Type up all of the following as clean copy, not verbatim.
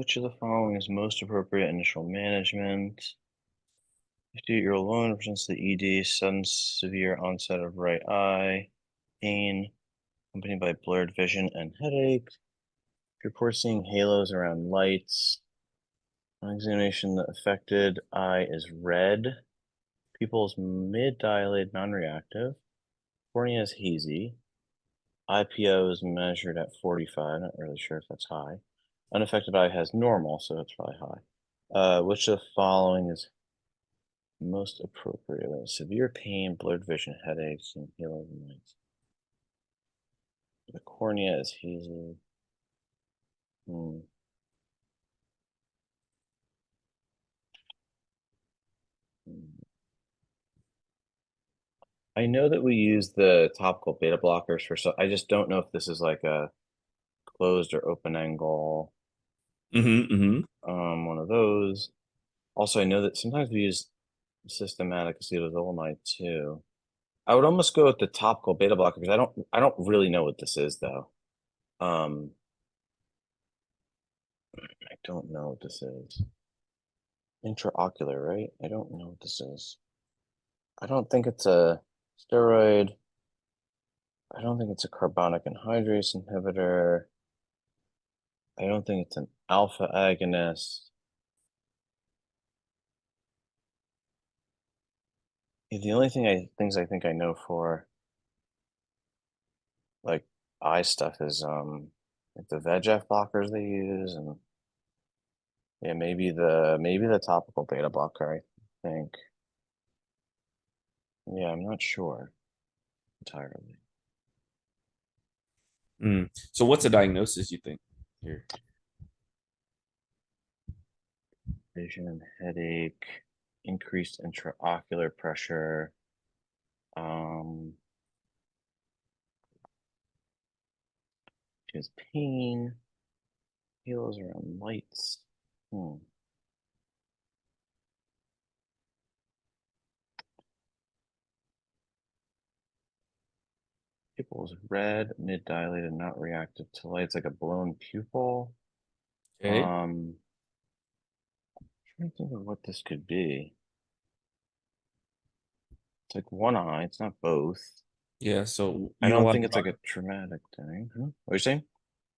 Which of the following is most appropriate initial management? 58-year-old woman presents the ED, sudden severe onset of right eye pain, accompanied by blurred vision and headache. Report seeing halos around lights. On examination, the affected eye is red. Pupils mid-dilated, non-reactive. Cornea is hazy. IPO is measured at 45. Not really sure if that's high. Unaffected eye has normal, so it's probably high. Which of the following is most appropriate? Severe pain, blurred vision, headaches, and halos and lights. The cornea is hazy. I know that we use the topical beta blockers for I just don't know if this is like a closed or open angle. One of those. Also, I know that sometimes we use systematic acetazolamide too. I would almost go with the topical beta blocker because I don't really know what this is though. I don't know what this is. Intraocular, right? I don't know what this is. I don't think it's a steroid. I don't think it's a carbonic anhydrase inhibitor. I don't think it's an alpha agonist. The only things I think I know for like eye stuff is like the VEGF blockers they use, and yeah, maybe the topical beta blocker, I think. Yeah, I'm not sure entirely. So what's a diagnosis you think here? Vision, headache, increased intraocular pressure. She has pain, halos around lights. Pupils red, mid dilated, not reactive to lights, like a blown pupil. Okay. Trying to think of what this could be. It's like one eye, it's not both. Yeah. So I you don't don't want think to it's like a traumatic thing. Huh? What are you saying?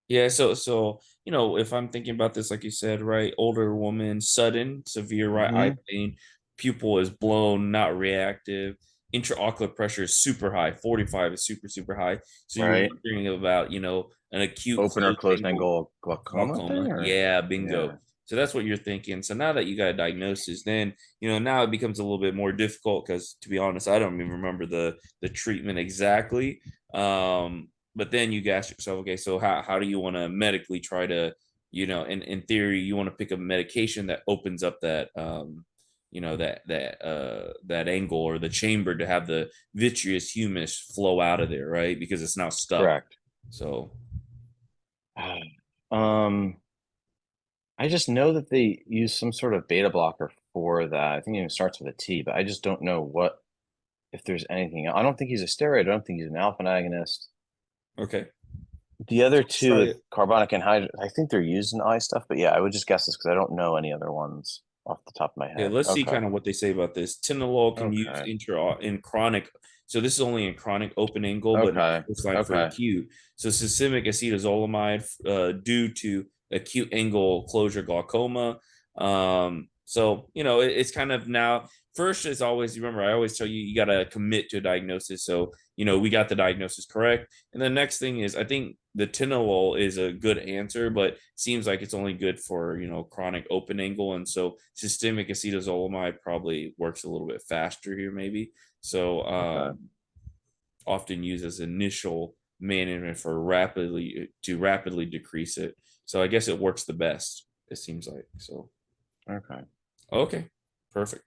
Yeah, so if I'm thinking about this, like you said, right, older woman, sudden, severe right eye Mm-hmm. pain, pupil is blown, not reactive, intraocular pressure is super high, 45 is super, super high. So you're Right. wondering about, an acute Open or closed closed angle angle glaucoma thing, glaucoma. or Yeah, bingo. yeah. So that's what you're thinking. So now that you got a diagnosis, then now it becomes a little bit more difficult because, to be honest, I don't even remember the treatment exactly. But then you ask yourself, okay, so how do you want to medically try to, in theory, you want to pick a medication that opens up that that angle or the chamber to have the vitreous humus flow out of there, right? Because it's now stuck. Correct. So Um, I just know that they use some sort of beta blocker for that. I think it even starts with a T, but I just don't know what if there's anything. I don't think he's a steroid. I don't think he's an alpha agonist. okay. The other So let's two try with it. carbonic anhydride, I think they're used in eye stuff, but yeah, I would just guess this because I don't know any other ones off the top of my Yeah, head. let's see Okay. kind of what they say about this. Tinolol can use Okay. in chronic. So this is only in chronic open angle, but Okay. it's like for Okay. acute. So systemic acetazolamide due to acute angle closure glaucoma. So it's kind of now. First, is always remember. I always tell you you got to commit to a diagnosis. So we got the diagnosis correct, and the next thing is I think the tinolol is a good answer, but seems like it's only good for chronic open angle, and so systemic acetazolamide probably works a little bit faster here, maybe. So Okay. often used as initial management for rapidly decrease it. So I guess it works the best. It seems like so. Okay. Okay, perfect.